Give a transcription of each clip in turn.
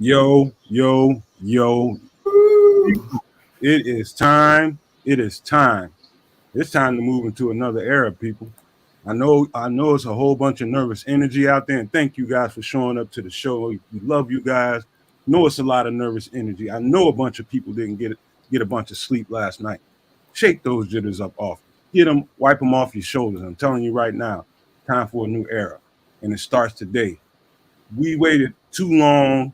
Yo, yo, yo. It is time. It is time. It's time to move into another era, people. I know it's a whole bunch of nervous energy out there, and thank you guys for showing up to the show. We love you guys. Know it's a lot of nervous energy. I know a bunch of people didn't get a bunch of sleep last night. Shake those jitters up off. Wipe them off your shoulders. I'm telling you right now, time for a new era, and it starts today. We waited too long,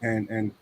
and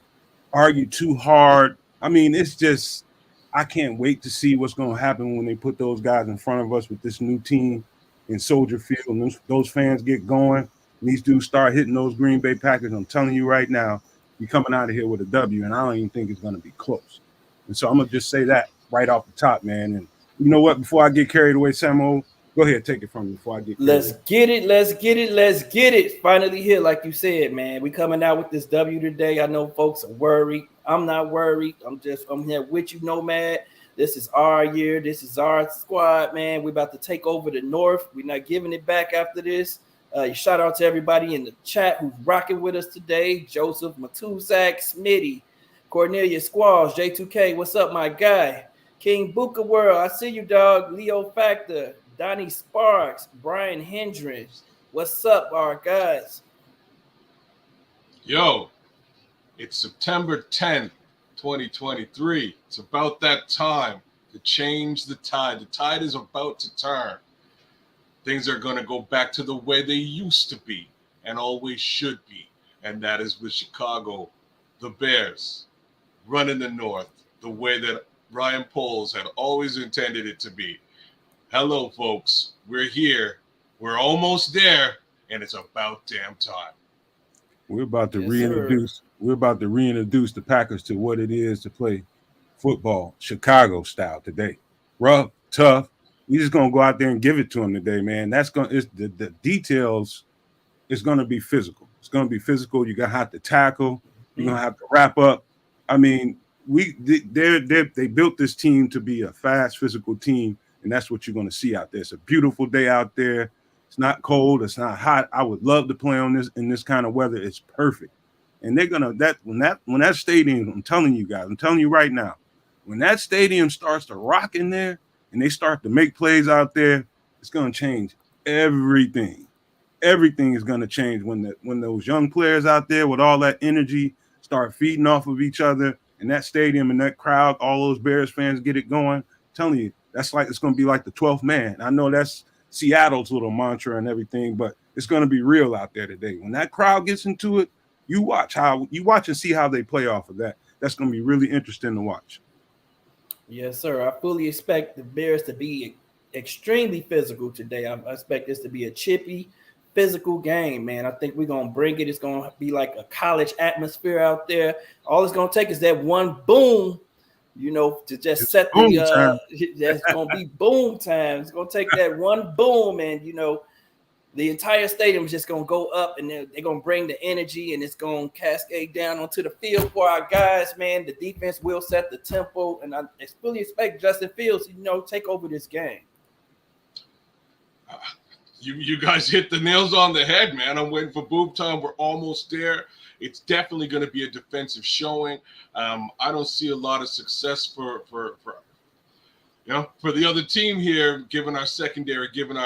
argued too hard. I mean, it's just I can't wait to see what's going to happen when they put those guys in front of us with this new team in Soldier Field, and those fans get going. And these dudes start hitting those Green Bay Packers. I'm telling you right now, you're coming out of here with a W, and I don't even think it's going to be close. And so I'm gonna just say that right off the top, man. And you know what? Before I get carried away, Samo, go ahead, take it from me before I get carried Let's away. get it. Let's get it. Let's get it. Finally here, like you said, man. We coming out with this W today. I know folks are worried. I'm not worried. I'm here with you, Nomad. This is our year. This is our squad, man. We're about to take over the North. We're not giving it back after this. Shout out to everybody in the chat who's rocking with us today. Joseph Matusak, Smitty, Cornelia Squalls, J2K. What's up, my guy? King Booker World, I see you, dog. Leo Factor, Donnie Sparks, Brian Hendricks. What's up, our guys? Yo, it's September 10th, 2023. It's about that time to change the tide. The tide is about to turn. Things are going to go back to the way they used to be and always should be. And that is with Chicago, the Bears, running the North the way that Ryan Poles had always intended it to be. Hello, folks. We're here. We're almost there, and it's about damn time. We're about to Yes, reintroduce. sir. We're about to reintroduce the Packers to what it is to play football, Chicago style today. Rough, tough. We just gonna go out there and give it to them today, man. That's gonna. It's the details. It's gonna be physical. It's gonna be physical. You're gonna have to tackle. You're gonna have to wrap up. I mean, they built this team to be a fast, physical team, and that's what you're gonna see out there. It's a beautiful day out there. It's not cold. It's not hot. I would love to play on this in this kind of weather. It's perfect. And they're gonna when that stadium, I'm telling you guys, I'm telling you right now, when that stadium starts to rock in there and they start to make plays out there, it's gonna change everything. Everything is gonna change when those young players out there with all that energy start feeding off of each other and that stadium and that crowd, all those Bears fans get it going. I'm telling you, that's like it's gonna be like the 12th man. I know that's Seattle's little mantra and everything, but it's gonna be real out there today. When that crowd gets into it, you watch and see how they play off of that. That's going to be really interesting to watch. Yes, sir. I fully expect the Bears to be extremely physical today. I expect this to be a chippy, physical game, man. I think we're gonna bring it. It's gonna be like a college atmosphere out there. All it's gonna take is that one boom, to just It's set the boom time. that's gonna be boom time. It's gonna take that one boom, and the entire stadium is just gonna go up, and they're gonna bring the energy, and it's gonna cascade down onto the field for our guys. Man, the defense will set the tempo, and I fully expect Justin Fields, take over this game. You guys hit the nails on the head, man. I'm waiting for boob time. We're almost there. It's definitely going to be a defensive showing. I don't see a lot of success for the other team here, given our secondary, given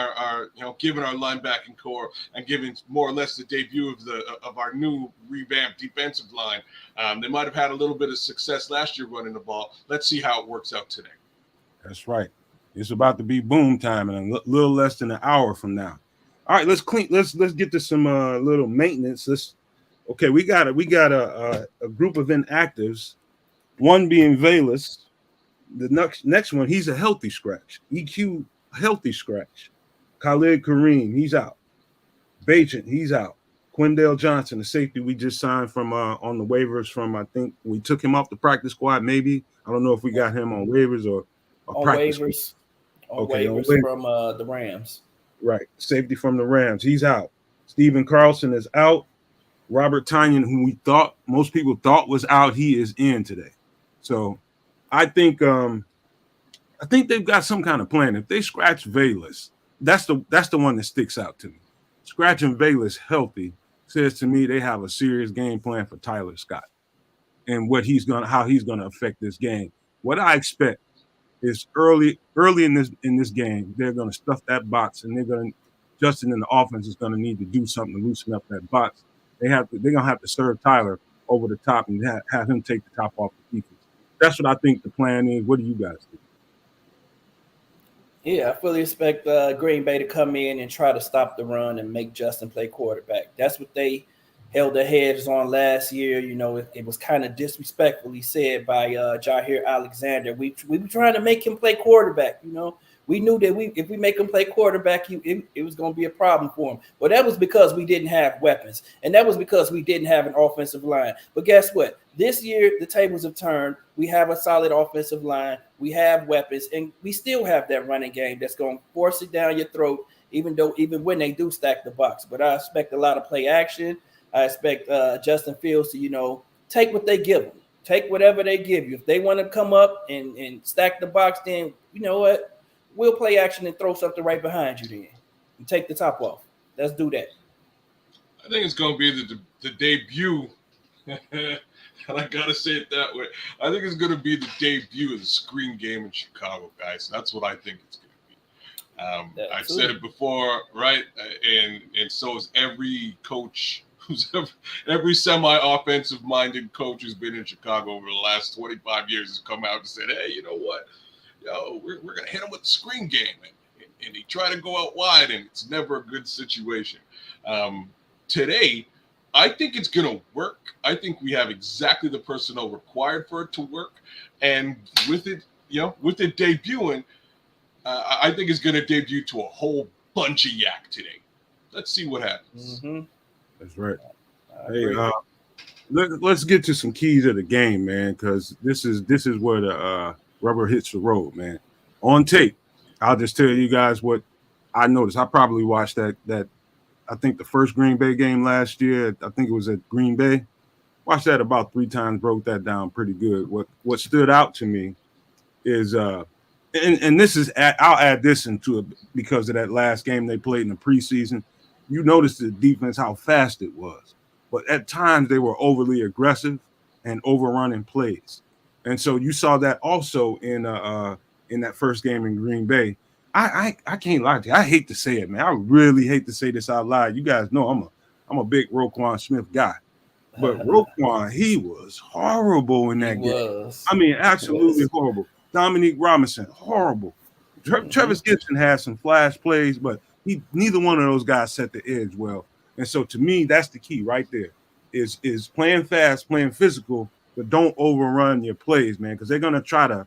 given our linebacking core, and given more or less the debut of our new revamped defensive line. They might have had a little bit of success last year running the ball. Let's see how it works out today. That's right. It's about to be boom time in a little less than an hour from now. All right, let's clean. Let's get to some little maintenance. Okay. We got a group of inactives. One being Valus. The next one, he's a healthy scratch. EQ healthy scratch. Khalid Kareem, he's out. Bajent, he's out. Quindale Johnson, the safety we just signed from on the waivers from, I think we took him off the practice squad. Maybe I don't know if we got him on waivers or On practice squad. waivers, Okay, on waivers. from the Rams. Right. Safety from the Rams. He's out. Stephen Carlson is out. Robert Tanyan, who most people thought was out, he is in today. So I think they've got some kind of plan. If they scratch Valus, that's the one that sticks out to me. Scratching Valus healthy says to me they have a serious game plan for Tyler Scott and how he's gonna affect this game. What I expect is early in this game, they're gonna stuff that box and Justin and the offense is gonna need to do something to loosen up that box. They're gonna have to serve Tyler over the top and have him take the top off the defense. That's what I think the plan is. What do you guys think? Yeah, I fully expect Green Bay to come in and try to stop the run and make Justin play quarterback. That's what they held their heads on last year. You know, it was kind of disrespectfully said by Jair Alexander. We were trying to make him play quarterback. You know, we knew that if we make him play quarterback, it was going to be a problem for him. But that was because we didn't have weapons, and that was because we didn't have an offensive line. But guess what? This year, the tables have turned. We have a solid offensive line. We have weapons, and we still have that running game that's going to force it down your throat, even when they do stack the box. But I expect a lot of play action. I expect Justin Fields to, you know, take what they give him. Take whatever they give you. If they want to come up and stack the box, then you know what? We'll play action and throw something right behind you then and take the top off. Let's do that. I think it's going to be the debut. And I got to say it that way. I think it's going to be the debut of the screen game in Chicago, guys. That's what I think it's going to be. I've said it before, right? And so is every coach every semi-offensive minded coach who's been in Chicago over the last 25 years has come out and said, hey, you know what? We're going to hit him with the screen game. And they try to go out wide, and it's never a good situation. Today, I think it's going to work. I think we have exactly the personnel required for it to work. And with it, debuting, I think it's going to debut to a whole bunch of yak today. Let's see what happens. Mm-hmm. That's right. Hey, let's get to some keys of the game, man, because this is where the rubber hits the road, man. On tape, I'll just tell you guys what I noticed. I probably watched that I think the first Green Bay game last year. I think it was at Green Bay. Watched that about 3 times, broke that down pretty good. What stood out to me is and this is I'll add this into it because of that last game they played in the preseason. You noticed the defense, how fast it was. But at times they were overly aggressive and overrunning plays. And so you saw that also in that first game in Green Bay. I can't lie to you. I hate to say it, man. I really hate to say this out loud. You guys know I'm a big Roquan Smith guy. But Roquan, he was horrible in that game. I mean, absolutely horrible. Dominique Robinson, horrible. Travis Gibson had some flash plays, but neither one of those guys set the edge well. And so to me, that's the key right there. Is playing fast, playing physical, but don't overrun your plays, man, because they're gonna try to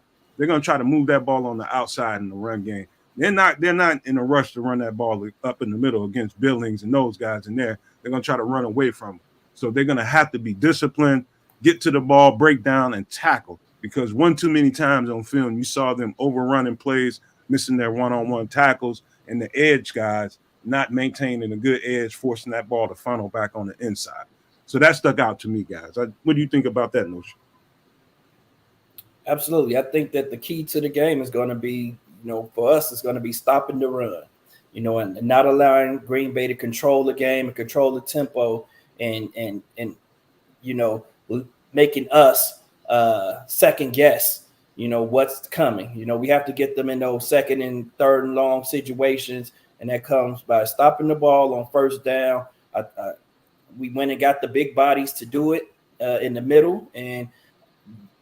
move that ball on the outside in the run game. They're not in a rush to run that ball up in the middle against Billings and those guys in there. They're gonna try to run away from them. So they're gonna have to be disciplined, get to the ball, break down, and tackle. Because one too many times on film, you saw them overrunning plays, missing their one-on-one tackles, and the edge guys not maintaining a good edge, forcing that ball to funnel back on the inside. So that stuck out to me, guys. What do you think about that notion? Absolutely. I think that the key to the game is going to be, for us, it's going to be stopping the run, and not allowing Green Bay to control the game and control the tempo and making us second guess, what's coming. We have to get them in those second and third and long situations, and that comes by stopping the ball on first down. We went and got the big bodies to do it in the middle, and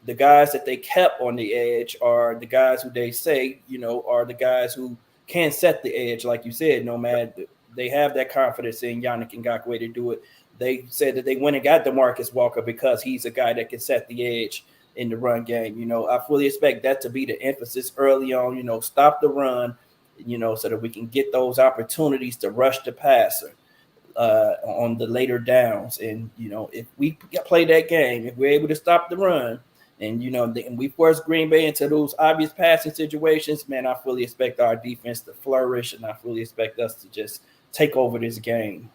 the guys that they kept on the edge are the guys who they say, are the guys who can set the edge, like you said, Nomad. They have that confidence in Yannick Ngakoue to do it. They said that they went and got DeMarcus Walker because he's a guy that can set the edge in the run game. I fully expect that to be the emphasis early on, stop the run, so that we can get those opportunities to rush the passer on the later downs. And, if we play that game, if we're able to stop the run and, and we force Green Bay into those obvious passing situations, man, I fully expect our defense to flourish, and I fully expect us to just take over this game.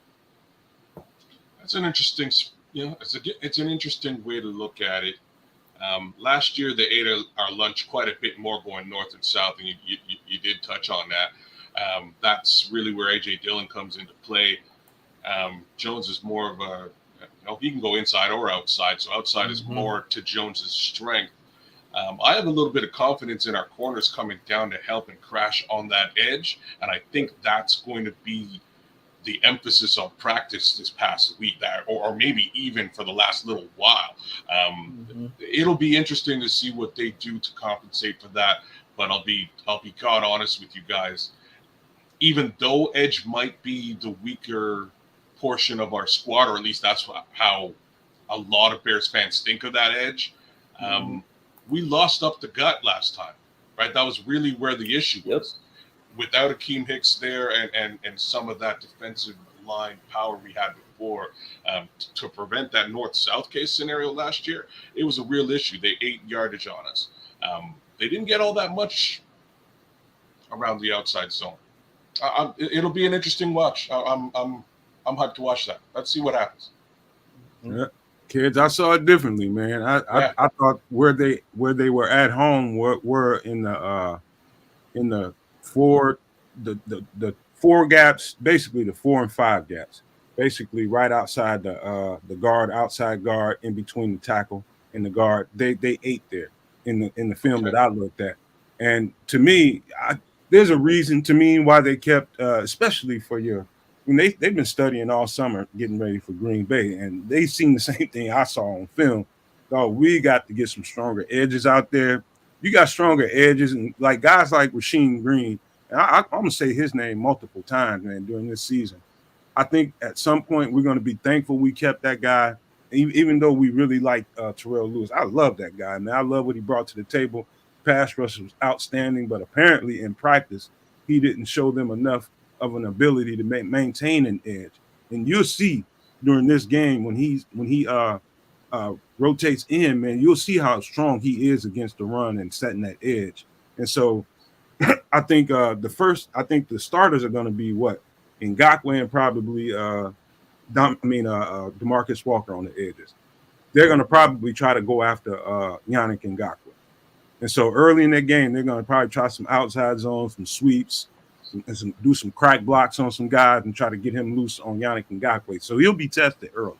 That's an interesting, it's an interesting way to look at it. Last year, they ate our lunch quite a bit more going north and south, and you did touch on that. That's really where A.J. Dillon comes into play. Jones is more of a, he can go inside or outside. So outside is Mhm. more to Jones's strength. I have a little bit of confidence in our corners coming down to help and crash on that edge. And I think that's going to be the emphasis on practice this past week, or maybe even for the last little while. It'll be interesting to see what they do to compensate for that. But I'll be God honest with you guys. Even though edge might be the weaker portion of our squad, or at least that's how a lot of Bears fans think of that edge. We lost up the gut last time, right? That was really where the issue was. Without Akeem Hicks there and some of that defensive line power we had before, to prevent that north-south case scenario last year, it was a real issue. They ate yardage on us. They didn't get all that much around the outside zone. It'll be an interesting watch. I'm hyped to watch that. Let's see what happens. Yeah. Kids, I saw it differently, man. I thought where they were at home were in the four the four gaps, basically the 4 and 5 gaps, basically right outside the guard, outside guard, in between the tackle and the guard. They ate there in the film that I looked at, and to me, there's a reason to me why they kept, especially for your. I mean, they've been studying all summer, getting ready for Green Bay, and they seen the same thing I saw on film. Oh, we got to get some stronger edges out there. You got stronger edges, and like guys like Rasheem Green, and I'm gonna say his name multiple times, man, during this season. I think at some point we're gonna be thankful we kept that guy, even though we really like Terrell Lewis. I love that guy, man. I love what he brought to the table. Pass rush was outstanding, but apparently in practice he didn't show them enough of an ability to maintain an edge. And you'll see during this game when he rotates in, man, you'll see how strong he is against the run and setting that edge. And so I think the starters are going to be what? Ngakoue and probably DeMarcus Walker on the edges. They're going to probably try to go after Yannick Ngakoue. And so early in that game, they're going to probably try some outside zones, some sweeps, do some crack blocks on some guys and try to get him loose on Yannick Ngakoue. So he'll be tested early.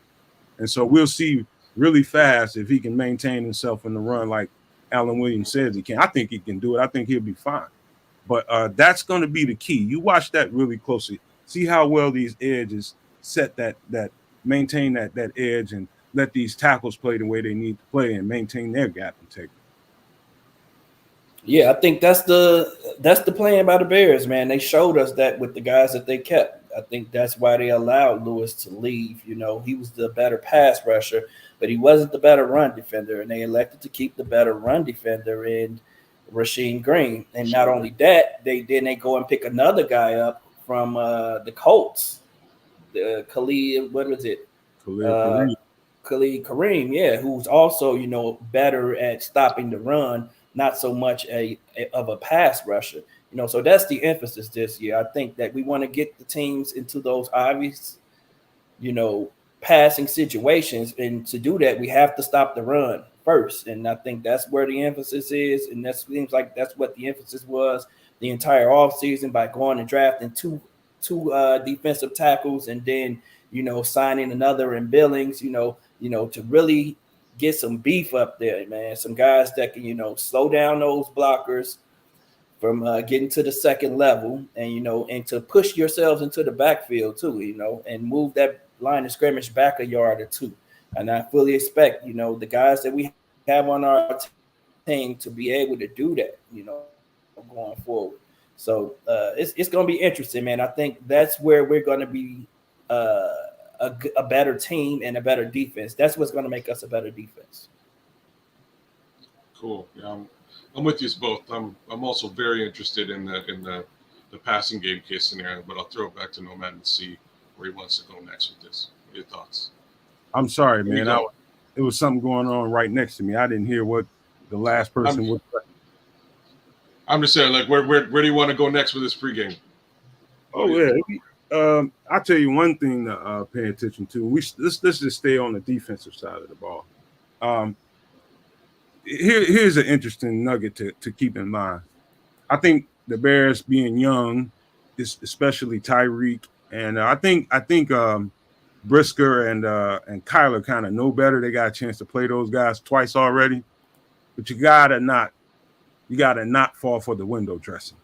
And so we'll see really fast if he can maintain himself in the run like Alan Williams says he can. I think he can do it. I think he'll be fine. But that's going to be the key. You watch that really closely. See how well these edges set that maintain that edge and let these tackles play the way they need to play and maintain their gap integrity. Yeah, I think that's the plan by the Bears, man. They showed us that with the guys that they kept. I think that's why they allowed Lewis to leave. You know, he was the better pass rusher, but he wasn't the better run defender, and they elected to keep the better run defender in Rasheem Green. And not only that, they go and pick another guy up from the Colts, Khalid. What was it? Khalid Kareem, yeah, who's also, you know, better at stopping the run, not so much of a pass rusher. You know, so that's the emphasis this year. I think that we want to get the teams into those obvious, you know, passing situations. And to do that, we have to stop the run first. And I think that's where the emphasis is. And that seems like that's what the emphasis was the entire offseason by going and drafting two defensive tackles and then, you know, signing another in Billings, you know, to really get some beef up there, man. Some guys that can, you know, slow down those blockers from getting to the second level and, you know, and to push yourselves into the backfield too, you know, and move that line of scrimmage back a yard or two. And I fully expect, you know, the guys that we have on our team to be able to do that, you know, going forward. So it's going to be interesting, man. I think that's where we're going to be a better team and a better defense. That's what's going to make us a better defense. Cool. Yeah, I'm with you both. I'm also very interested in the passing game case scenario, but I'll throw it back to Nomad and see where he wants to go next with this. What are your thoughts? I'm sorry, man. It was something going on right next to me. I didn't hear what the last person was. I'm just saying, like, where do you want to go next with this pregame? Oh yeah. I'll tell you one thing to pay attention to. Let's just stay on the defensive side of the ball. Here's an interesting nugget to keep in mind. I think the Bears being young, especially Tyreek, and I think Brisker and Kyler kind of know better. They got a chance to play those guys twice already, but you gotta not fall for the window dressing,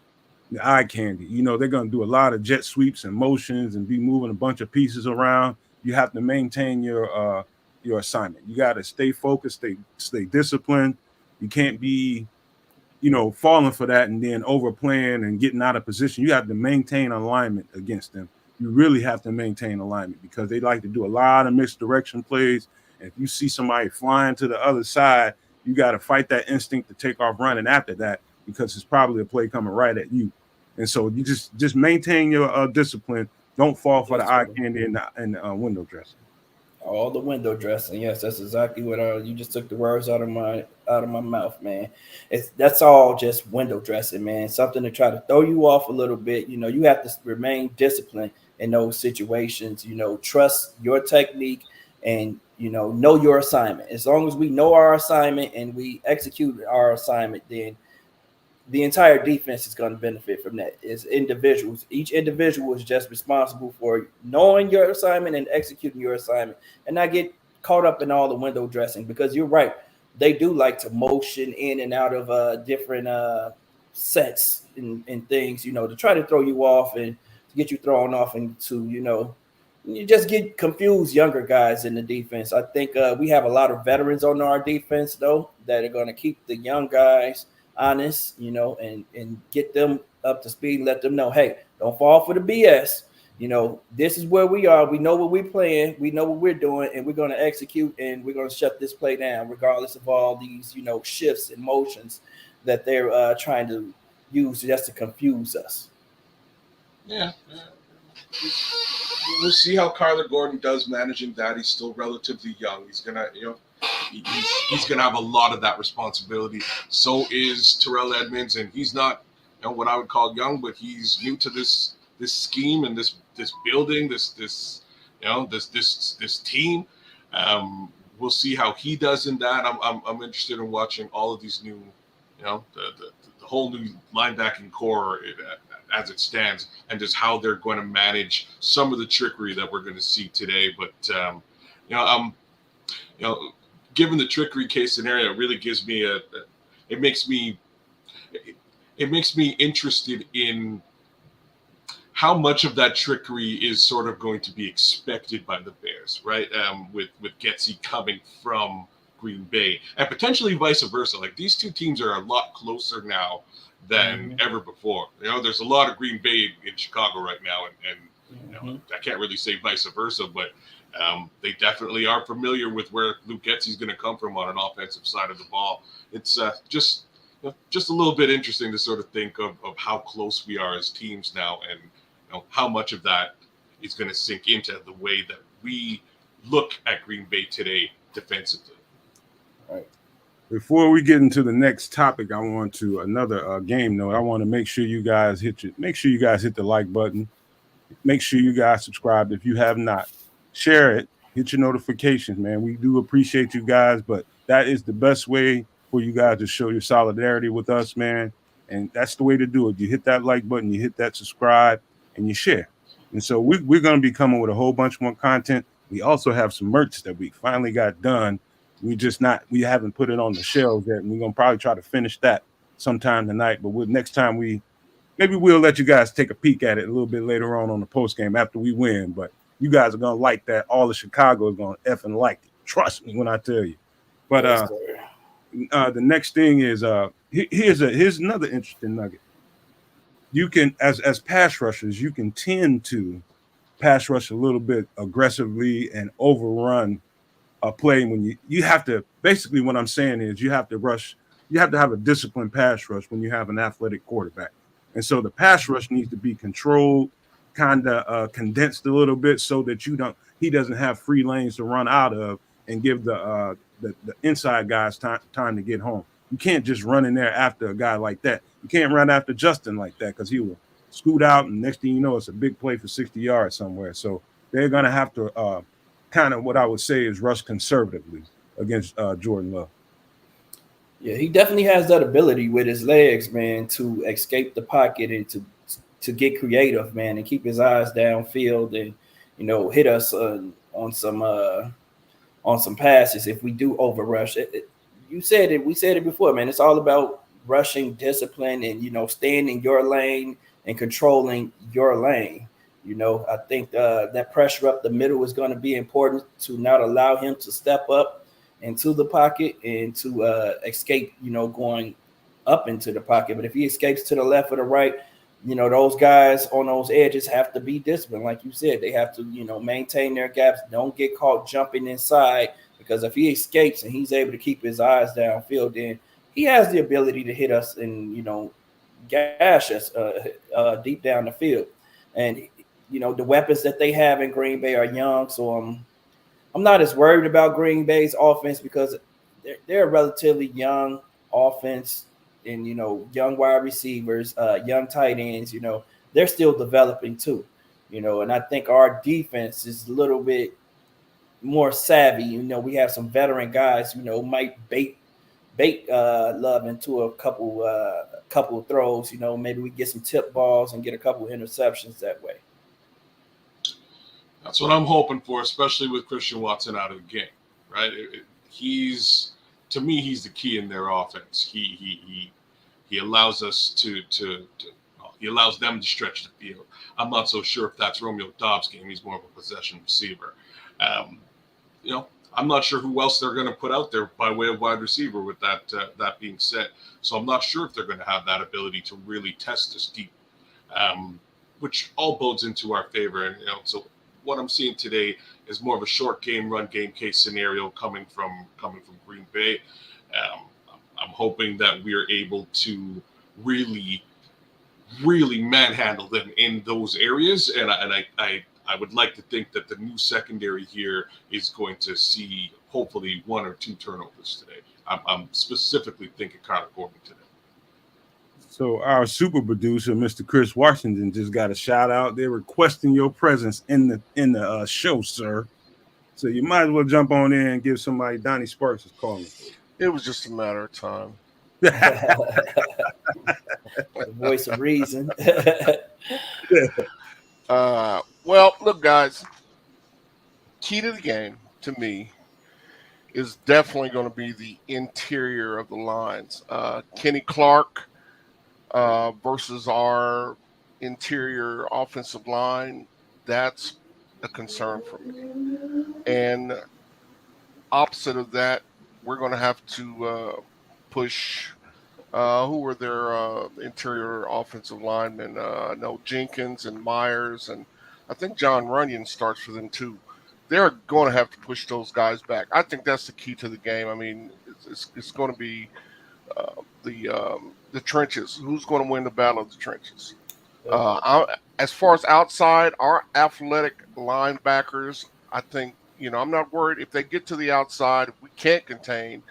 the eye candy. You know, they're gonna do a lot of jet sweeps and motions and be moving a bunch of pieces around. You have to maintain your assignment. You got to stay focused, stay disciplined. You can't be, falling for that and then overplaying and getting out of position. You have to maintain alignment against them. You really have to maintain alignment because they like to do a lot of misdirection plays. And if you see somebody flying to the other side, you got to fight that instinct to take off running after that because it's probably a play coming right at you. And so you just maintain your discipline. Don't fall for the eye candy and window dressing. All the window dressing. Yes, that's exactly what you just took the words out of my mouth, man. That's all just window dressing, man. Something to try to throw you off a little bit. You have to remain disciplined in those situations. Trust your technique and know your assignment. As long as we know our assignment and we execute our assignment, then the entire defense is going to benefit from that. It's individuals. Each individual is just responsible for knowing your assignment and executing your assignment and not get caught up in all the window dressing because you're right. They do like to motion in and out of different sets and things, to try to throw you off and to get you thrown off into, you just get confused younger guys in the defense. I think we have a lot of veterans on our defense, though, that are going to keep the young guys honest, and get them up to speed, let them know, hey, don't fall for the BS. This is where we are. We know what we're playing. We know what we're doing, and we're going to execute, and we're going to shut this play down, regardless of all these, shifts and motions that they're trying to use just to confuse us. Yeah. We'll see how Kyler Gordon does managing that. He's still relatively young. He's gonna, he's gonna have a lot of that responsibility. So is Terrell Edmonds, and he's not, what I would call young, but he's new to this scheme and this building, this team. We'll see how he does in that. I'm interested in watching all of these new, the whole new linebacking core as it stands, and just how they're going to manage some of the trickery that we're going to see today. But given the trickery case scenario, it really gives me it makes me interested in how much of that trickery is sort of going to be expected by the Bears, right? With Getsy coming from Green Bay and potentially vice versa. Like, these two teams are a lot closer now than ever before. There's a lot of Green Bay in Chicago right now, and I can't really say vice versa, but they definitely are familiar with where Luke Getsy's going to come from on an offensive side of the ball. It's just a little bit interesting to sort of think of how close we are as teams now, and how much of that is going to sink into the way that we look at Green Bay today defensively. All right. Before we get into the next topic, I want to another game note. I want to make sure you guys hit the like button. Make sure you guys subscribe if you have not. Share it. Hit your notifications, man. We do appreciate you guys, but that is the best way for you guys to show your solidarity with us, man. And that's the way to do it. You hit that like button, you hit that subscribe, and you share. And so we're going to be coming with a whole bunch more content. We also have some merch that we finally got done. We haven't put it on the shelves yet, and we're gonna probably try to finish that sometime tonight. But next time maybe we'll let you guys take a peek at it a little bit later on the post game after we win. But you guys are gonna like that. All of Chicago is gonna effing like it. Trust me when I tell you. But the next thing is here's another interesting nugget. You can, as pass rushers, you can tend to pass rush a little bit aggressively and overrun a play when you have to. Basically, what I'm saying is you have to have a disciplined pass rush when you have an athletic quarterback. And so the pass rush needs to be controlled, kind of condensed a little bit so that he doesn't have free lanes to run out of and give the inside guys time to get home. You can't just run in there after a guy like that. You can't run after Justin like that because he will scoot out, and next thing you know, it's a big play for 60 yards somewhere. So they're going to have to kind of, what I would say, is rush conservatively against Jordan Love. Yeah, he definitely has that ability with his legs, man, to escape the pocket and to get creative, man, and keep his eyes downfield and, hit us on some passes if we do over rush. You said it. We said it before, man. It's all about rushing discipline and staying in your lane and controlling your lane. I think that pressure up the middle is going to be important to not allow him to step up into the pocket and to escape, going up into the pocket. But if he escapes to the left or the right, those guys on those edges have to be disciplined. Like you said, they have to, maintain their gaps. Don't get caught jumping inside, because if he escapes and he's able to keep his eyes downfield, then he has the ability to hit us and, gash us deep down the field. And, the weapons that they have in Green Bay are young. So I'm not as worried about Green Bay's offense, because they're a relatively young offense, and young wide receivers, young tight ends. They're still developing too. And I think our defense is a little bit more savvy. We have some veteran guys. Might bait Love into a couple of throws. Maybe we get some tip balls and get a couple of interceptions that way. That's what I'm hoping for, especially with Christian Watson out of the game, right? To me, he's the key in their offense. He allows us to he allows them to stretch the field. I'm not so sure if that's Romeo Dobbs' game. He's more of a possession receiver. I'm not sure who else they're going to put out there by way of wide receiver with that being said. So I'm not sure if they're going to have that ability to really test us deep, which all bodes into our favor. And so what I'm seeing today is more of a short game, run game case scenario coming from Green Bay. I'm hoping that we are able to really, really manhandle them in those areas, and I would like to think that the new secondary here is going to see hopefully 1 or 2 turnovers today. I'm specifically thinking Kyler Gordon today. So our super producer, Mr. Chris Washington, just got a shout out. They're requesting your presence in the show, sir. So you might as well jump on in and give somebody. Donnie Sparks is calling. It was just a matter of time. The voice of reason. Well, look, guys. Key to the game, to me, is definitely going to be the interior of the lines. Kenny Clark versus our interior offensive line, that's a concern for me. And opposite of that, we're going to have to push who were their interior offensive linemen. No, Jenkins and Myers, and I think John Runyon starts for them too. They're going to have to push those guys back. I think that's the key to the game. I mean, it's going to be the trenches. Who's going to win the battle of the trenches? As far as outside, our athletic linebackers, I think, I'm not worried if they get to the outside. If we can't contain,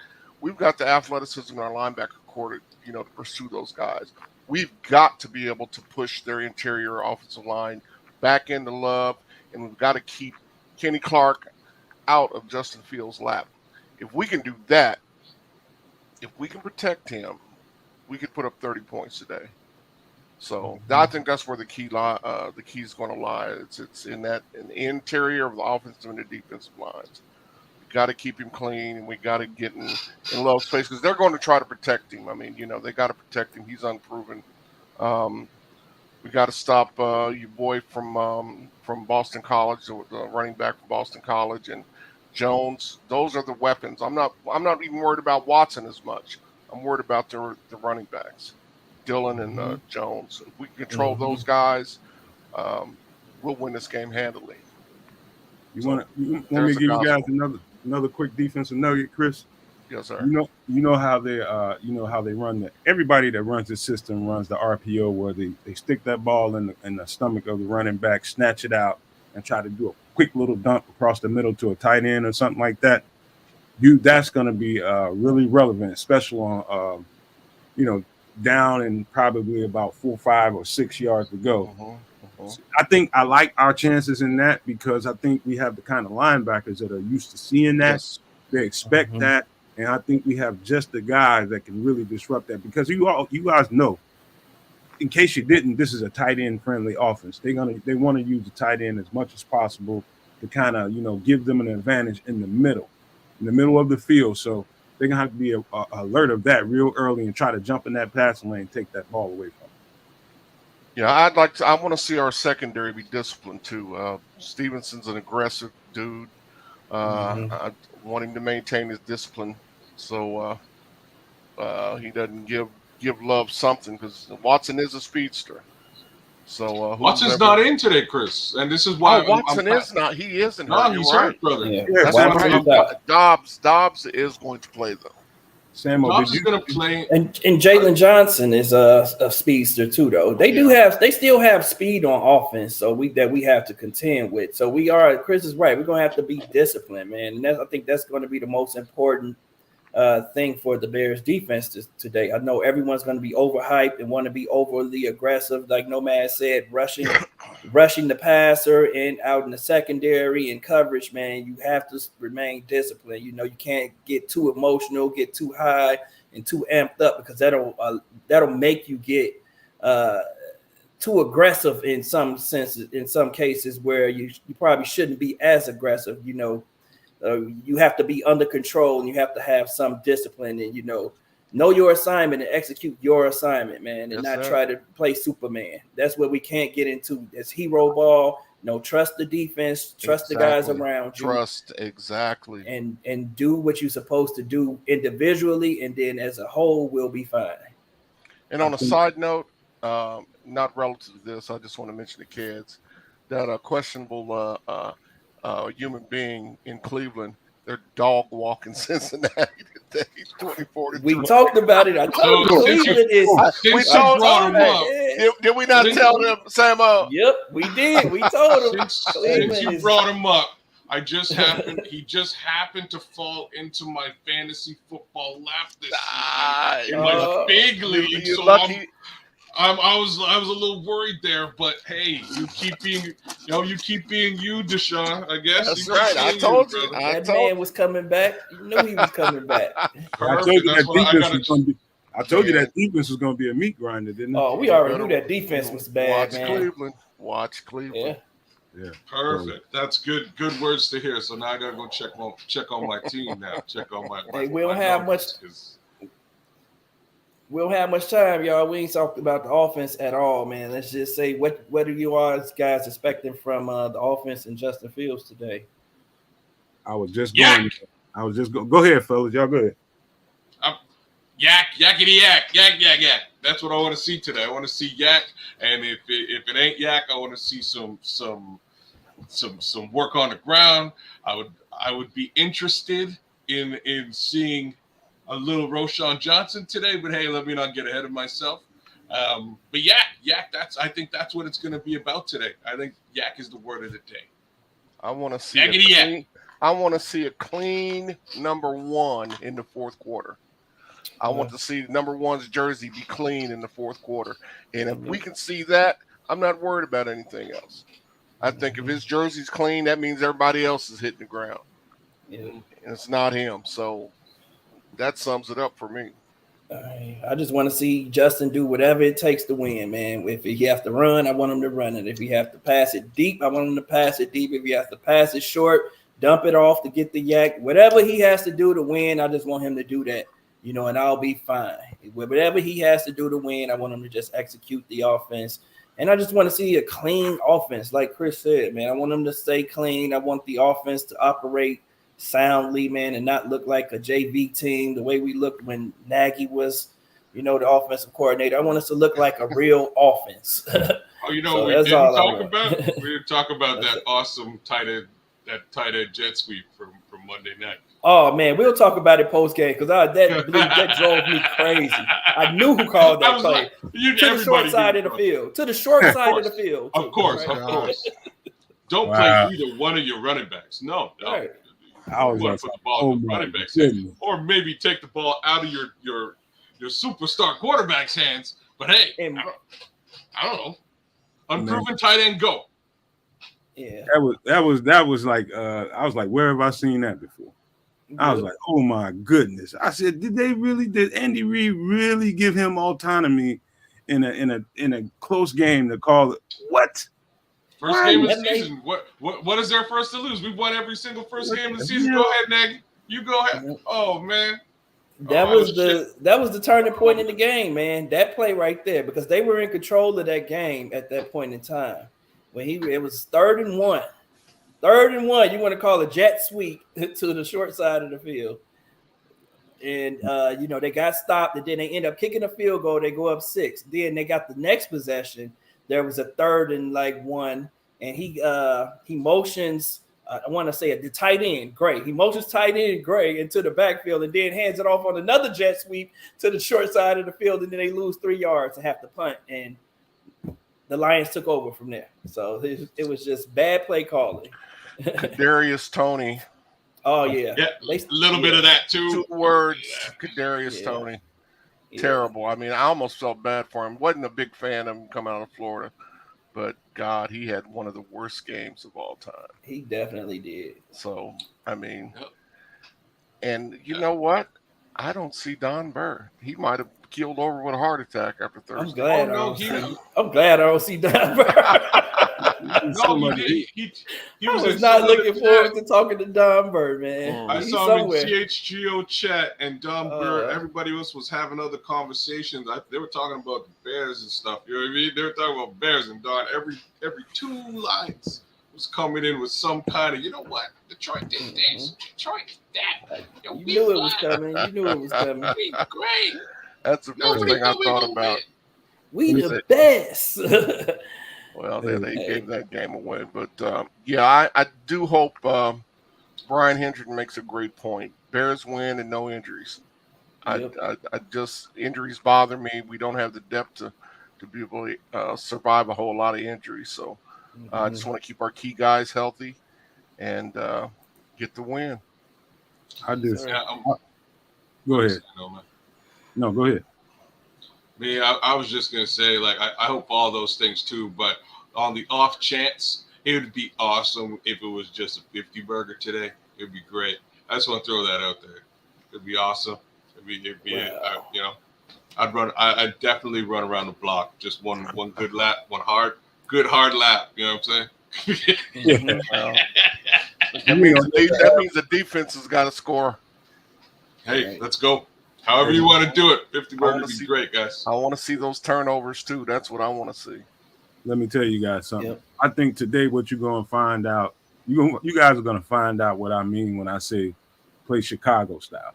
we've got the athleticism in our linebacker core to pursue those guys. We've got to be able to push their interior offensive line back into Love, and we've got to keep Kenny Clark out of Justin Fields' lap. If we can do that, if we can protect him, we could put up 30 points today. So I think that's where the key is going to lie. It's in the interior of the offensive and the defensive lines. We got to keep him clean, and we got to get in Love's space, because they're going to try to protect him. I mean, they got to protect him. He's unproven. We got to stop your boy from Boston College, the running back from Boston College, and Jones. Those are the weapons. I'm not even worried about Watson as much. I'm worried about the running backs, Dillon and Jones. If we control those guys, we'll win this game handily. You want me to give you guys another quick defensive nugget, Chris? Yes, sir. You know how they run everybody that runs the system runs the RPO, where they stick that ball in the stomach of the running back, snatch it out, and try to do a quick little dump across the middle to a tight end or something like that. That's going to be really relevant, especially on down and probably about 4, 5, or 6 yards to go. I think I like our chances in that, because I think we have the kind of linebackers that are used to seeing that. Yes. They expect that, and I think we have just the guys that can really disrupt that. Because you guys know, in case you didn't, this is a tight end friendly offense. They want to use the tight end as much as possible. to kind of give them an advantage in the middle of the field. So they're gonna have to be alert of that real early and try to jump in that passing lane and take that ball away from them. Yeah, I want to see our secondary be disciplined too. Stevenson's an aggressive dude. I want him to maintain his discipline, so he doesn't give Love something, because Watson is a speedster. So Watson's not in today, Chris, and this is why Watson is not. He isn't. No, he's hurt, brother. Yeah. That's right. Dobbs is going to play though. Dobbs is going to play, and Jalen Johnson is a speedster too, though. They still have speed on offense, so we have to contend with. So Chris is right. We're gonna have to be disciplined, man, and I think that's going to be the most important thing for the Bears defense today. I know everyone's going to be overhyped and want to be overly aggressive, like Nomad said, rushing the passer and out in the secondary and coverage. Man, you have to remain disciplined. You can't get too emotional, get too high and too amped up, because that'll make you get too aggressive in some senses, in some cases where you probably shouldn't be as aggressive. You have to be under control, and you have to have some discipline, and know your assignment and execute your assignment, man, and not try to play Superman. That's what we can't get into. It's hero ball. Trust the defense, trust the guys around you. Trust, exactly. And do what you're supposed to do individually, and then as a whole, we'll be fine. And on a side note, not relative to this, I just want to mention the kids that a questionable human being in Cleveland, they're dog walking Cincinnati today, 24-20. We talked about it. I told you Cleveland is. We brought him up. Did we not tell them, Samo? Yep, we did. We told him. Since you brought him up, he just happened to fall into my fantasy football lap this season in my big league. So lucky. I was a little worried there, but hey, you keep being you, Deshaun. I guess that's right. I told you. That man was coming back. You knew he was coming back. I told you that defense was going to be a meat grinder, didn't it? Oh, we already knew that defense was bad, man. Watch Cleveland. Yeah. Perfect. That's good. Good words to hear. So now I gotta go check on my team now. Check on my. Hey, we don't have much. We don't have much time, y'all. We ain't talked about the offense at all, man. Let's just say what are you guys expecting from the offense and Justin Fields today? I was just going. Go ahead, fellas. Y'all go ahead. Yak, yakety yak. That's what I want to see today. I want to see yak, and if it ain't yak, I want to see some work on the ground. I would be interested in seeing a little Roshan Johnson today, but hey, let me not get ahead of myself. But yak. I think that's what it's going to be about today. I think yak is the word of the day. I want to see a clean number one in the fourth quarter. I want to see number one's jersey be clean in the fourth quarter. And if we can see that, I'm not worried about anything else. I think if his jersey's clean, that means everybody else is hitting the ground. Yeah. And it's not him. So that sums it up for me. I just want to see Justin do whatever it takes to win, man. If he has to run, I want him to run it. If he has to pass it deep, I want him to pass it deep. If he has to pass it short, dump it off to get the yak. Whatever he has to do to win, I just want him to do that. And I'll be fine. Whatever he has to do to win, I want him to just execute the offense. And I just want to see a clean offense, like Chris said, man. I want him to stay clean. I want the offense to operate soundly, man, and not look like a JV team the way we looked when Nagy was, the offensive coordinator. I want us to look like a real offense. We didn't talk about that awesome tight end jet sweep from Monday night. Oh man, we'll talk about it post game because that drove me crazy. I knew who called that play to the short side of the field. To the short side of the field. Of course. Don't play either one of your running backs. No. Right. I was put the ball in the running back's hands, or maybe take the ball out of your superstar quarterback's hands. But hey, I don't know. Unproven tight end, go. Yeah. That was like I was like, where have I seen that before? I was like, oh my goodness. I said, did Andy Reid really give him autonomy in a close game to call it? What? First game of the That may- season. What is their first to lose? We won every single first game of the season. Yeah. Go ahead, Nagy. You go ahead. Oh man. That Oh, was the turning point in the game, man. That play right there, because they were in control of that game at that point in time. When it was 3rd and 1. 3rd and 1, you want to call a jet sweep to the short side of the field. And they got stopped, and then they end up kicking a field goal. They go up 6. Then they got the next possession. There was a 3rd and 1, and he motions. I want to say the tight end, Gray. He motions tight end Gray into the backfield, and then hands it off on another jet sweep to the short side of the field, and then they lose 3 yards and have to punt. And the Lions took over from there. So it was just bad play calling. Kadarius Toney. Oh yeah, a little bit of that too. 2 words, Kadarius Toney. Yeah. Terrible. I mean, I almost felt bad for him. Wasn't a big fan of him coming out of Florida, but God, he had one of the worst games of all time. He definitely did. So, I mean, and you know what? I don't see Don Burr. He might have keeled over with a heart attack after Thursday. I'm glad I don't see Don Burr. No, he I was not looking forward to talking to Don Burr, man. I saw him in CHGO chat, and Don Burr, everybody else was having other conversations. They were talking about the Bears and stuff. You know what I mean? They were talking about Bears, and Don, every 2 lines was coming in with some kind of, you know what? Detroit did this. Detroit did that. Yo, You knew it was coming. You knew it was coming. We great. That's the first thing I thought about. We the best. Well, they gave that game away. But, I do hope Brian Hendrick makes a great point. Bears win and no injuries. Yep. I just injuries bother me. We don't have the depth to be able to survive a whole lot of injuries. So I just want to keep our key guys healthy and get the win. I just go ahead. No, go ahead. I was just gonna say, like, I hope all those things too, but on the off chance, it would be awesome if it was just a 50 burger today. It'd be great. I just want to throw that out there. It'd be awesome. I'd definitely run around the block. Just one good lap, one hard lap. You know what I'm saying? That means the defense has got to score. Hey, let's go. However you want to do it, 50 burger would be great, guys. I want to see those turnovers too. That's what I want to see. Let me tell you guys something. Yep. I think today what you're going to find out, you guys are going to find out what I mean when I say play Chicago style.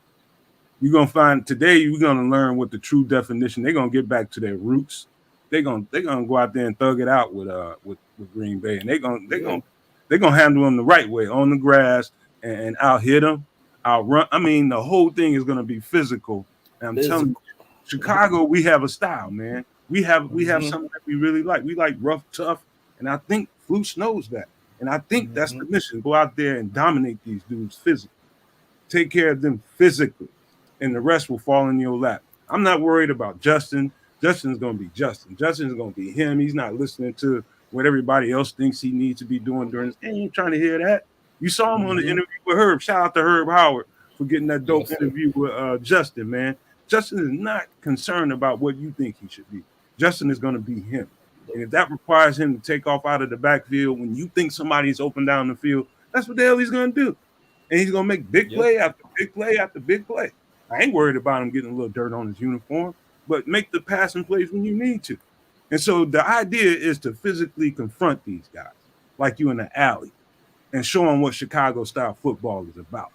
You're going to find today you're going to learn what the true definition. They're going to get back to their roots. They're going to go out there and thug it out with Green Bay, and they're going to handle them the right way on the grass and out hit them. I'll run. I mean, the whole thing is going to be physical. And I'm telling you, Chicago, we have a style, man. We have something that we really like. We like rough, tough, and I think Flus knows that. And I think that's the mission: go out there and dominate these dudes physically, take care of them physically, and the rest will fall in your lap. I'm not worried about Justin. Justin's going to be Justin. Justin's going to be him. He's not listening to what everybody else thinks he needs to be doing during this. He ain't trying to hear that. You saw him on the interview with Herb. Shout out to Herb Howard for getting that dope interview with Justin, man. Justin is not concerned about what you think he should be. Justin is going to be him. And if that requires him to take off out of the backfield when you think somebody's open down the field, that's what the hell he's going to do. And he's going to make big play after big play after big play. I ain't worried about him getting a little dirt on his uniform, but make the passing plays when you need to. And so the idea is to physically confront these guys like you in the alley and show them what Chicago-style football is about.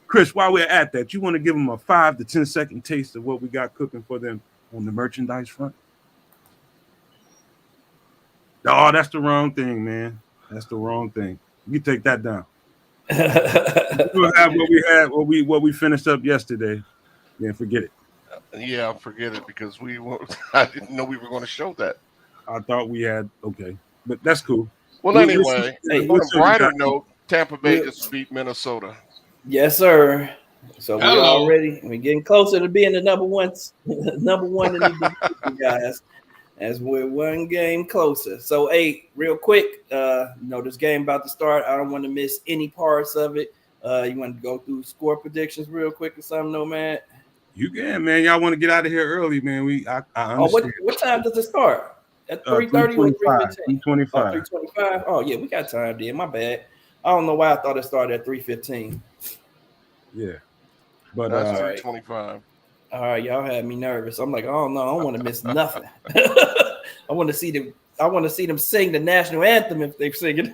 Chris, while we're at that, you want to give them a 5 to 10 second taste of what we got cooking for them on the merchandise front? Oh, that's the wrong thing, man. That's the wrong thing. You take that down. We'll have what we finished up yesterday. Yeah, forget it. Yeah, forget it because I didn't know we were going to show that. I thought we had but that's cool. Well, anyway, on a brighter note, Tampa Bay just beat Minnesota. Yes, sir. So we're getting closer to being the number one in the division, guys, as we're one game closer. So, real quick, this game about to start. I don't want to miss any parts of it. You want to go through score predictions real quick or something, Nomad? You can, man. Y'all want to get out of here early, man. I understand. What time does it start? At 3:30 or 3:15? 3:25. 3:25. Oh yeah, we got time then. My bad. I don't know why I thought it started at 3:15. Yeah, but That's All right. 3:25. All right, y'all had me nervous. I'm like, oh no, I don't want to miss nothing. I want to see them. I want to see them sing the national anthem if they sing it.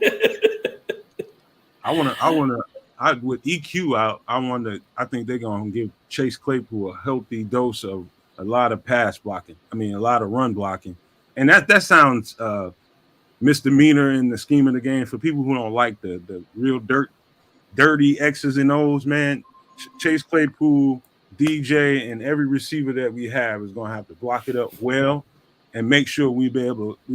with EQ out, I think they're gonna give Chase Claypool a healthy dose of a lot of pass blocking. I mean, a lot of run blocking, and that sounds misdemeanor in the scheme of the game for people who don't like the real dirty X's and O's. Man, Chase Claypool, DJ, and every receiver that we have is gonna have to block it up well and make sure we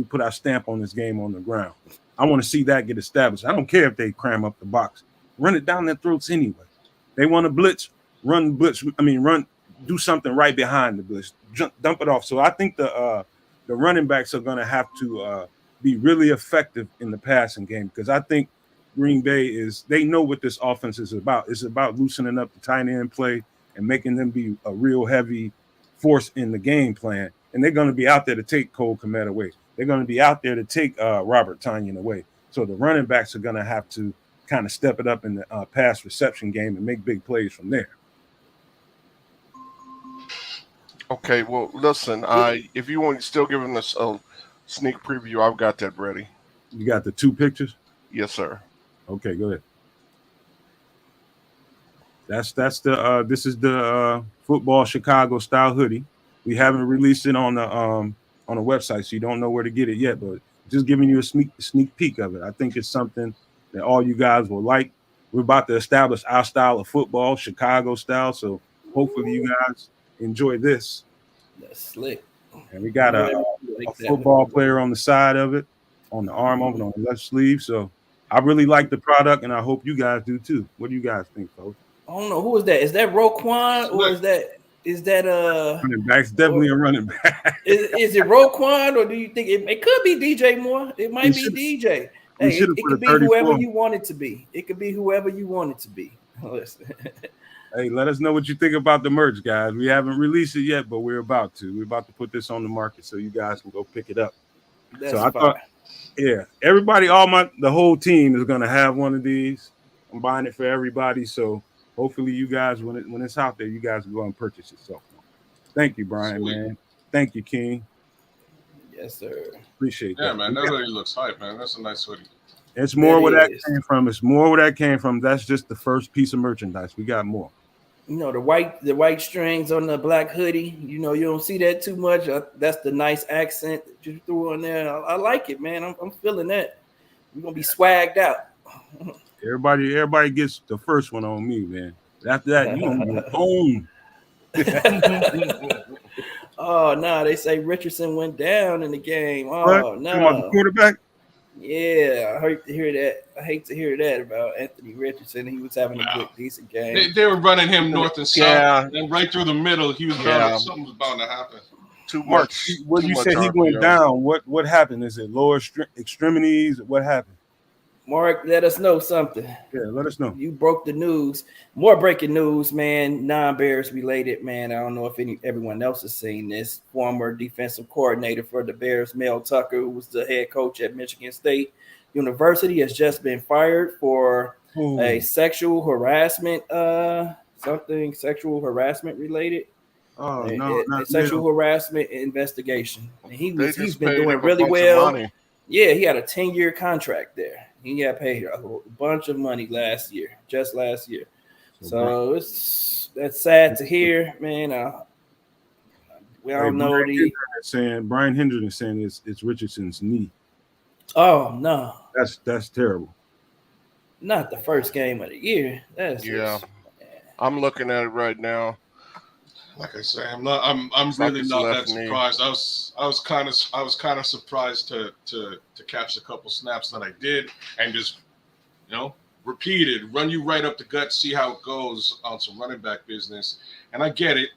put our stamp on this game on the ground. I want to see that get established. I don't care if they cram up the box. Run it down their throats anyway. They want to blitz, run blitz. I mean, do something right behind the blitz. Dump it off. So I think the running backs are going to have to be really effective in the passing game because I think Green Bay they know what this offense is about. It's about loosening up the tight end play and making them be a real heavy force in the game plan. And they're going to be out there to take Cole Kmet away. They're going to be out there to take Robert Tonyan away. So the running backs are going to have to kind of step it up in the pass reception game and make big plays from there. Okay, well, listen, if you want still giving us a sneak preview, I've got that ready. You got the 2 pictures? Yes, sir. Okay, go ahead. This is the football Chicago style hoodie. We haven't released it on the website, so you don't know where to get it yet, but just giving you a sneak peek of it. I think it's something that all you guys will like. We're about to establish our style of football, Chicago style, so hopefully you guys enjoy this. That's slick. And we got a football player on the side of it, on the arm of it, on the left sleeve. So I really like the product, and I hope you guys do too. What do you guys think, folks? I don't know. Who is that? Is that Roquan or is that running back? It's definitely a running back. is it Roquan or do you think it could be DJ Moore? It might be DJ. Hey, it could be whoever you want it to be. It could be whoever you want it to be. Listen. Hey, let us know what you think about the merch, guys. We haven't released it yet, but we're about to. We're about to put this on the market so you guys can go pick it up. That's so I thought, yeah, everybody, the whole team is going to have one of these. I'm buying it for everybody. So hopefully you guys, when it's out there, you guys can go and purchase yourself. Thank you, Brian, man. Thank you, King. Yes, sir. Appreciate that. Yeah, man, that hoodie looks hype, man. That's a nice hoodie. It's more where that came from. It's more where that came from. That's just the first piece of merchandise. We got more. You know, the white strings on the black hoodie. You know, you don't see that too much. That's the nice accent that you threw on there. I like it, man. I'm feeling that. You're gonna be swagged out. Everybody gets the first one on me, man. After that, you gonna be home. Oh no, they say Richardson went down in the game. Oh what? no, about the quarterback. Yeah, I hate to hear that. I hate to hear that about Anthony Richardson. He was having a good, decent game. They were running him north and south, and right through the middle, he was bound. Something was bound to happen. Too much. What you said he went down? What happened? Is it lower extremities? What happened? Mark, let us know something. Yeah, let us know. You broke the news. More breaking news, man. Non-Bears related, man. I don't know if everyone else has seen this. Former defensive coordinator for the Bears, Mel Tucker, who was the head coach at Michigan State University, has just been fired for a sexual harassment, sexual harassment related. Oh, no, sexual harassment investigation. And he's been doing really well. Yeah, he had a 10-year contract there. He got paid a bunch of money last year. So that's sad to hear, man. We all know Brian Hendrickson saying it's Richardson's knee. Oh no, that's terrible. Not the first game of the year. I'm looking at it right now. Like I say, I'm really not that surprised. I was kind of surprised to catch a couple snaps that I did and just repeated, run you right up the gut, see how it goes on some running back business. And I get it.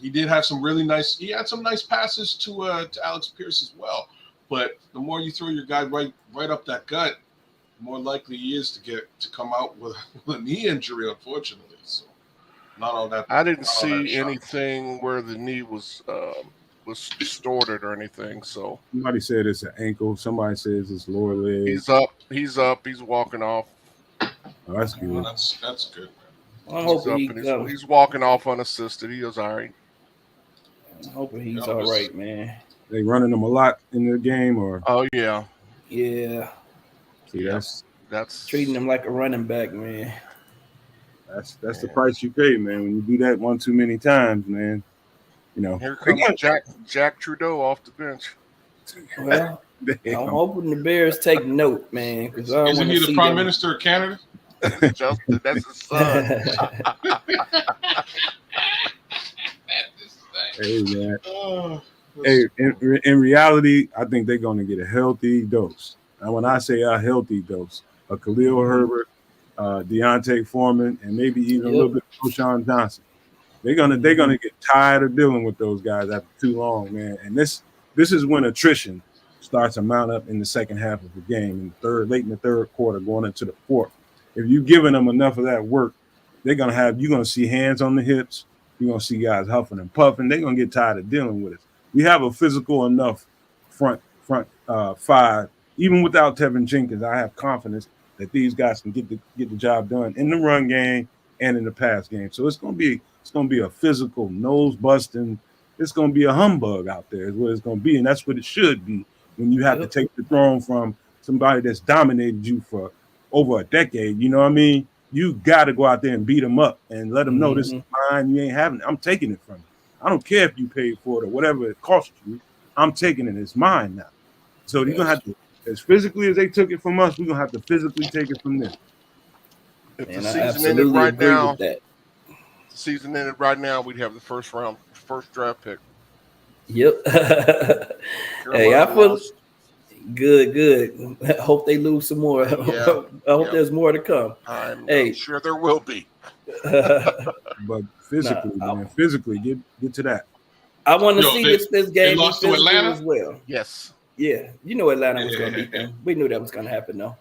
He did have some he had some nice passes to Alex Pierce as well. But the more you throw your guy right up that gut, the more likely he is to come out with a knee injury, unfortunately. So not all that. I didn't see anything where the knee was was distorted or anything. So Somebody said it's an ankle. Somebody says it's lower leg. he's up. He's up. He's walking off. Oh, that's good. Well, that's good, man. I'm He's hoping up he and comes. he's walking off unassisted. He is all right. I'm hoping he's Yeah, all this- right, man. They running them a lot in the game, or Oh yeah, Yeah, see Yeah. that's treating him like a running back, man. that's the price you pay, man. When you do that one too many times, man. You know, Here they comes got- Jack Trudeau off the bench. Well, Damn. I'm hoping the Bears take note, man, because I don't Isn't want he to the see Prime them. Minister of Canada? Justin, that's his son. Hey, man. Oh, Hey, in reality, I think they're going to get a healthy dose. And when I say a healthy dose, a Khalil Herbert, Deontay Foreman, and maybe even a little bit of O'Shawn Johnson. They're gonna get tired of dealing with those guys after too long, man. And this is when attrition starts to mount up in the second half of the game, late in the third quarter, going into the fourth. If you're giving them enough of that work, you're gonna see hands on the hips. You're gonna see guys huffing and puffing. They're gonna get tired of dealing with it. We have a physical enough front five, even without Tevin Jenkins. I have confidence that these guys can get the job done in the run game and in the pass game. So it's gonna be a physical, nose busting. It's gonna be a humbug out there, is what it's gonna be, and that's what it should be when you have to take the throne from somebody that's dominated you for over a decade. You know what I mean? You got to go out there and beat them up and let them know this is mine. You ain't having it. I'm taking it from you. I don't care if you paid for it or whatever it cost you. I'm taking it. It's mine now. So you're gonna have to, as physically as they took it from us, we're gonna have to physically take it from them. If And the I season ended absolutely right agree now, with that. we'd have the first draft pick. Yep. Hey, Carolina I feel lost. good. Hope they lose some more. Yeah. I hope there's more to come. I'm sure there will be. But physically, physically, get to that. I want to see this game lost be to physical Atlanta? as well. Yes. Yeah, you know Atlanta was going to beat them. We knew that was going to happen, though.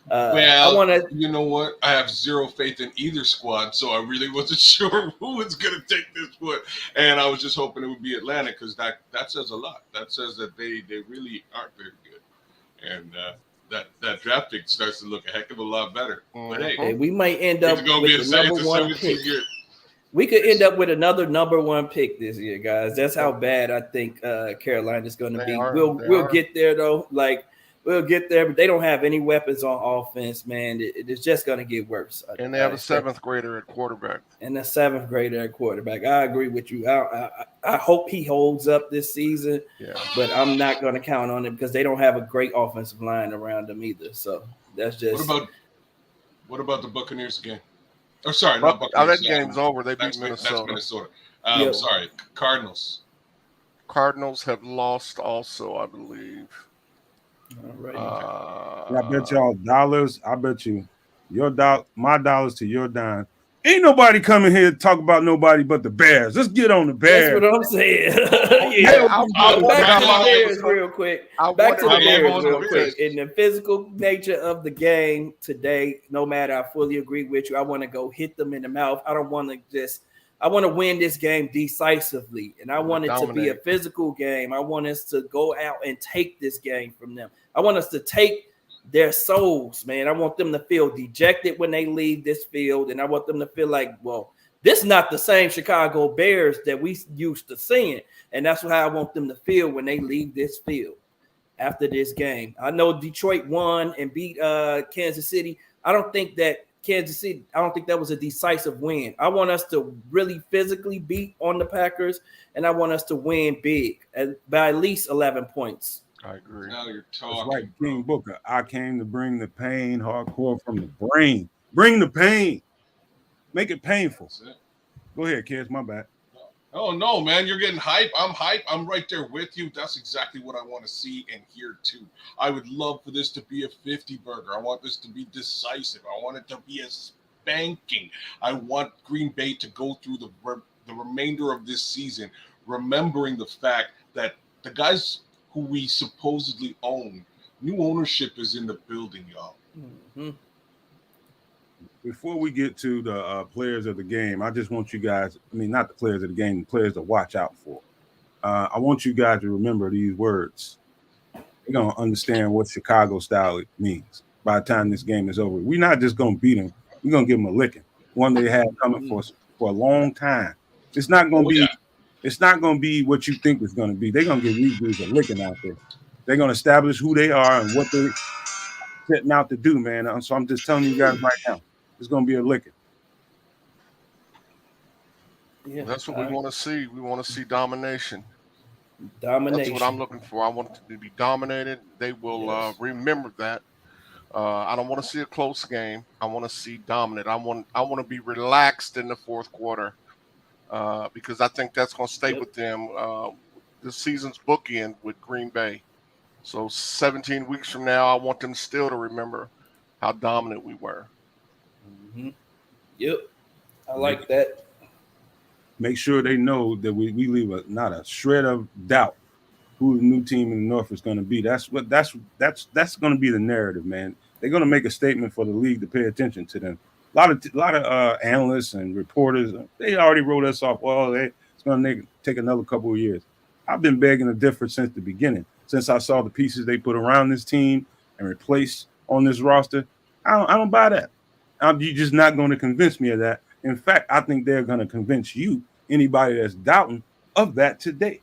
Well, I want to. you know what? I have zero faith in either squad, so I really wasn't sure who was going to take this one. And I was just hoping it would be Atlanta because that says a lot. That says that they really aren't very good, and that draft pick starts to look a heck of a lot better. But Hey, we might end up it's going to be with the number one pick. year. We could end up with another number one pick this year, guys. That's how bad I think Carolina's going to be. We'll get there though. We'll get there, but they don't have any weapons on offense, man. It's just going to get worse. And they have a seventh grader at quarterback. And a seventh grader at quarterback. I agree with you. I hope he holds up this season, but I'm not going to count on it because they don't have a great offensive line around them either. So that's just. What about the Buccaneers again? Oh, sorry, not Buccaneers. That game's over. They beat Minnesota. That's Minnesota. Sorry, Cardinals. Cardinals have lost also, I believe. All right. I bet y'all dollars. I bet you my dollars to your dime. Ain't nobody coming here to talk about nobody but the Bears. Let's get on the Bears. That's what I'm saying. Back to the Bears real quick. In the physical nature of the game today, Nomad, I fully agree with you. I want to go hit them in the mouth. I don't want to I want to win this game decisively, and I want it to be a physical game. I want us to go out and take this game from them. I want us to take their souls, man. I want them to feel dejected when they leave this field, and I want them to feel like, well, this is not the same Chicago Bears that we used to seeing, and that's how I want them to feel when they leave this field after this game. I know Detroit won and beat Kansas City. I don't think that was a decisive win. I want us to really physically beat on the Packers, and I want us to win big by at least 11 points. I agree. Now you're talking. That's right, King Booker. I came to bring the pain hardcore from the brain. Bring the pain. Make it painful. Go ahead, kids. My bad. Oh, no, man. You're getting hype. I'm hype. I'm right there with you. That's exactly what I want to see and hear, too. I would love for this to be a 50 burger. I want this to be decisive. I want it to be a spanking. I want Green Bay to go through the remainder of this season, remembering the fact that the guys who we supposedly own, new ownership is in the building, y'all. Mm-hmm. Before we get to the players of the game, I just want you guys, not the players of the game, the players to watch out for. I want you guys to remember these words. You're going to understand what Chicago style means by the time this game is over. We're not just going to beat them. We're going to give them a licking, one they had coming for a long time. It's not going to be It's not going to be what you think it's going to be. They're going to give these dudes a licking out there. They're going to establish who they are and what they're setting out to do, man. So I'm just telling you guys right now, it's going to be a licking. Yeah, that's what we want to see. We want to see domination. Domination. That's what I'm looking for. I want it to be dominated. They will remember that. I don't want to see a close game. I want to see dominant. I want to be relaxed in the fourth quarter because I think that's going to stay with them. The season's bookend with Green Bay. So 17 weeks from now, I want them still to remember how dominant we were. Mm-hmm. Yep, I like that. Make sure they know that we leave not a shred of doubt who the new team in the North is going to be. That's going to be the narrative, man. They're going to make a statement for the league to pay attention to them. A lot of analysts and reporters, they already wrote us off. Well, it's going to take another couple of years. I've been begging a difference since the beginning. Since I saw the pieces they put around this team and replaced on this roster, I don't buy that. You're just not going to convince me of that. In fact, I think they're going to convince you, anybody that's doubting, of that today.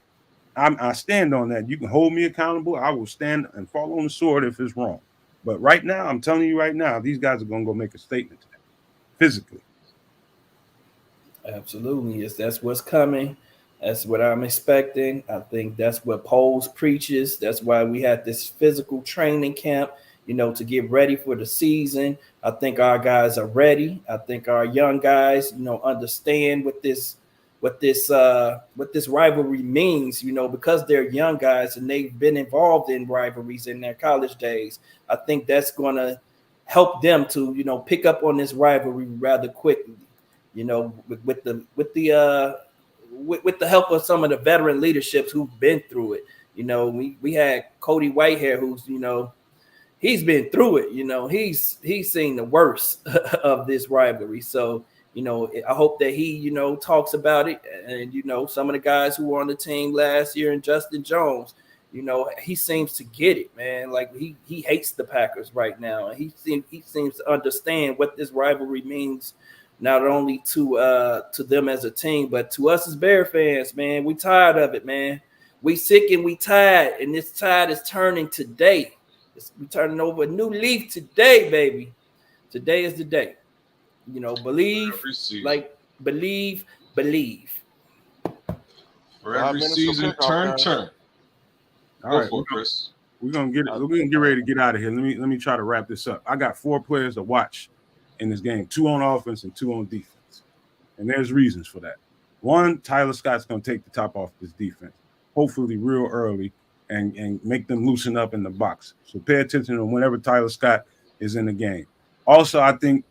I stand on that. You can hold me accountable. I will stand and fall on the sword if it's wrong. But right now, I'm telling you right now, these guys are going to go make a statement today, physically. Absolutely. Yes, that's what's coming. That's what I'm expecting. I think that's what Poles preaches. That's why we had this physical training camp, to get ready for the season. I think our guys are ready. I think our young guys, understand what this rivalry means, because they're young guys and they've been involved in rivalries in their college days. I think that's going to help them to, pick up on this rivalry rather quickly, with the help of some of the veteran leaderships who've been through it. We had Cody Whitehair, who's, he's been through it. He's seen the worst of this rivalry. So, I hope that he, talks about it. And, some of the guys who were on the team last year, and Justin Jones, he seems to get it, man. Like he hates the Packers right now. And he seems to understand what this rivalry means, not only to them as a team, but to us as Bear fans, man. We tired of it, man. We sick and we tired. And this tide is turning today. We're turning over a new leaf today, baby. Today is the day. Believe. For every season, turn. All right, Chris. We're gonna get ready to get out of here. Let me try to wrap this up. I got 4 players to watch in this game: 2 on offense and 2 on defense, and there's reasons for that. 1, Tyler Scott's gonna take the top off this defense, hopefully real early, and make them loosen up in the box. So pay attention to whenever Tyler Scott is in the game. Also, I think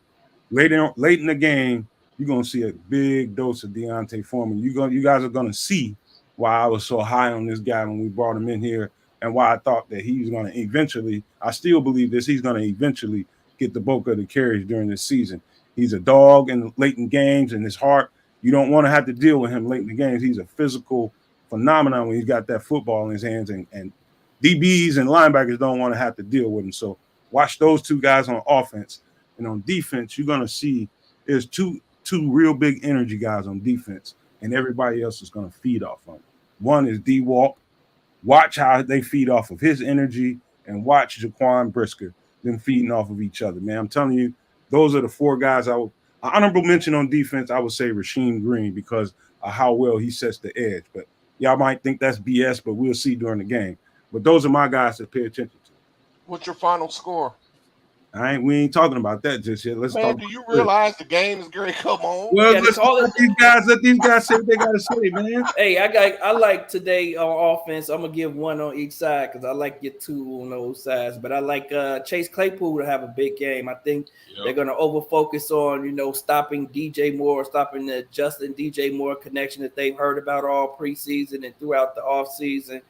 late in the game, you're gonna see a big dose of Deontay Foreman. You guys are gonna see why I was so high on this guy when we brought him in here, and why I thought that he was gonna eventually. I still believe this. He's gonna eventually get the bulk of the carries during this season. He's a dog in late in games, and his heart. You don't want to have to deal with him late in the games. He's a physical phenomenon when he's got that football in his hands, and DBs and linebackers don't want to have to deal with him. So watch those 2 guys on offense. And on defense, you're going to see there's two real big energy guys on defense, and everybody else is going to feed off of them. One is D-Walk. Watch how they feed off of his energy, and watch Jaquan Brisker, them feeding off of each other, man. I'm telling you, those are the 4 guys I would – honorable mention on defense, I would say Rasheem Green, because of how well he sets the edge. But y'all might think that's BS, but we'll see during the game. But those are my guys to pay attention to. What's your final score? We ain't talking about that just yet. Let's talk. Do you realize the game is going to come on? Well, let these guys say what they got to say, man. Hey, I like today on offense. I'm gonna give 1 on each side because I like your 2 on those sides. But I like Chase Claypool to have a big game. I think they're gonna over focus on stopping DJ Moore, stopping the Justin DJ Moore connection that they've heard about all preseason and throughout the offseason.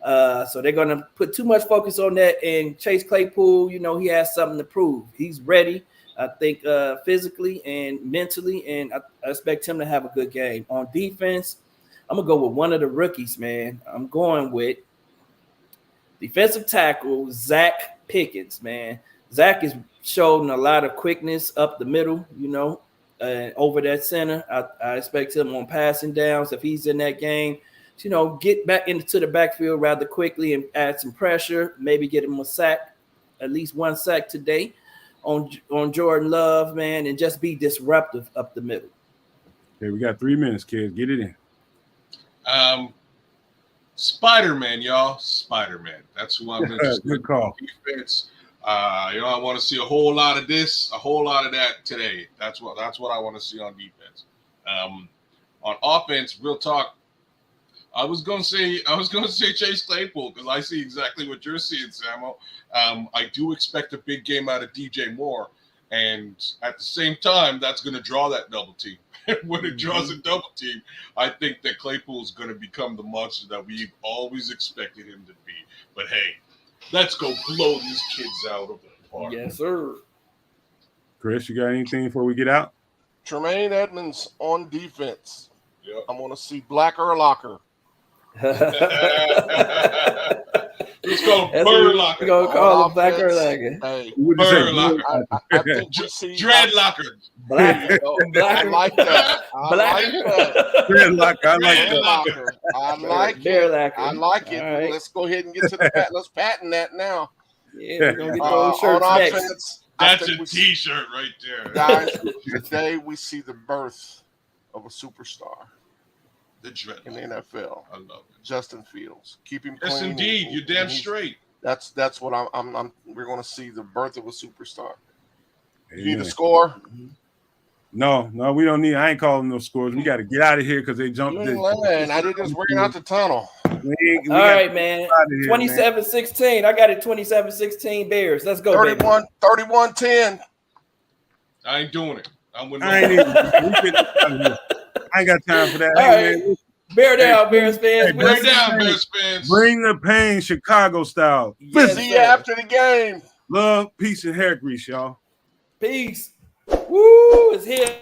So they're going to put too much focus on that. And Chase Claypool, he has something to prove. He's ready, I think, physically and mentally, and I expect him to have a good game. On defense, I'm gonna go with one of the rookies, man. I'm going with defensive tackle Zach Pickens, man. Zach is showing a lot of quickness up the middle, over that center. I expect him on passing downs if he's in that game. Get back into the backfield rather quickly and add some pressure. Maybe get him a sack, at least one sack today on Jordan Love, man, and just be disruptive up the middle. Okay, we got 3 minutes, kids. Get it in. Spider-Man, y'all. Spider-Man. That's who I'm interested in. Good call. Defense. I want to see a whole lot of this, a whole lot of that today. That's what I want to see on defense. On offense, real talk. I was gonna say Chase Claypool because I see exactly what you're seeing, Samo. I do expect a big game out of DJ Moore, and at the same time, that's going to draw that double team. When it draws a double team, I think that Claypool is going to become the monster that we've always expected him to be. But hey, let's go blow these kids out of the park. Yes, sir. Chris, you got anything before we get out? Tremaine Edmonds on defense. Yep. I want to see Black Urlacher. Let's go Burlocker. We're going to call him Black Urlacher. Hey, Burlocker. I think we see Dreadlocker. Black. I like that. I like that. Dreadlocker. I like that. Dreadlocker. I like it. Bearlocker. I like it. All right. Let's go ahead and get to the let's patent that now. Yeah, we're going to get those shirts on next. offense, That's a T-shirt right there. guys, today we see the birth of a superstar The Dreadlocker. in the NFL. I love it. Justin Fields. Keep him clean. Yes, indeed. You're damn straight. That's what I'm we're going to see the birth of a superstar. You need Amen. a score? No, we don't need. I ain't calling no scores. We got to get out of here because they jumped. I did just bring out the tunnel. All right, man. 27-16. I got it 27-16 Bears. Let's go, 31-10. I ain't doing it. I'm with I ain't got time for that. All Hey, right. man, Bear down, Bears fans. Hey, Bring down, Bears fans. bring the pain, Chicago style. Yes, See you sir. after the game. Love, peace, and hair grease, y'all. Peace. Woo, it's here.